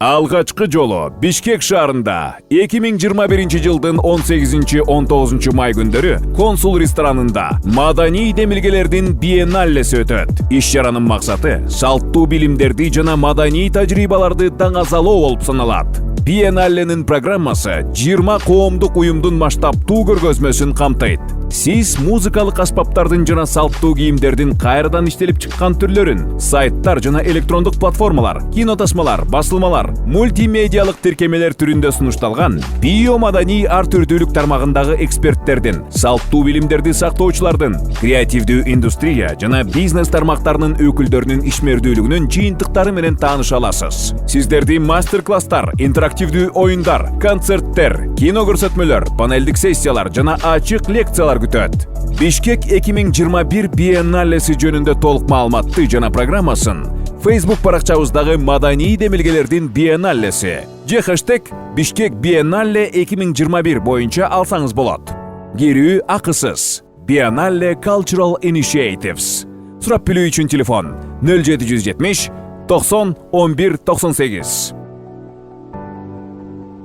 Алгачкы жолу Бишкек шаарында 2021 жылдын 18-19 май күндөрү Консул ресторанында маданий демилгелердин биенналеси өтөт. Иш-чаранын максаты салттуу билимдерди жана маданий тажрыйбаларды даңазалоо болуп саналат. Биенналенин программасы 20 коомдук уюмдун масштабтуу көргөзмөсүн камтыйт. Сиз музыкалык аспаптардын жана салттуу кийимдердин кайрадан иштелип чыккан түрлөрүн сайттар жана электрондук платформалар, кинотасмалар, басылмалар, мультимедиалык тиркемелер түрүндө сунушталган биомаданий ар түрдүүлүк тармагындагы эксперттердин, салттуу билимдерди сактоочулардын, креативдүү индустрия жана бизнес тармактарынын өкүлдөрүнүн ишмердүүлүгүнүн жыйынтыктары менен тааныша аласыз. Сиздерди мастер-класстар, интерактивдүү оюндар, концерттер, кино көрсөтмөлөр, панелдик сессиялар жана ачык лекциялар күтөт. Бишкек 2021 биенналеси жөнүндө толук маалыматты жана программасын Facebook паракчабыздагы маданий демилгелердин биенналеси же хэштег Бишкек биеннале 2021 боюнча алсаңыз болот. Кирүү акысыз. Biennale Cultural Initiatives. Сурап билүү үчүн телефон 0770 90 11 98.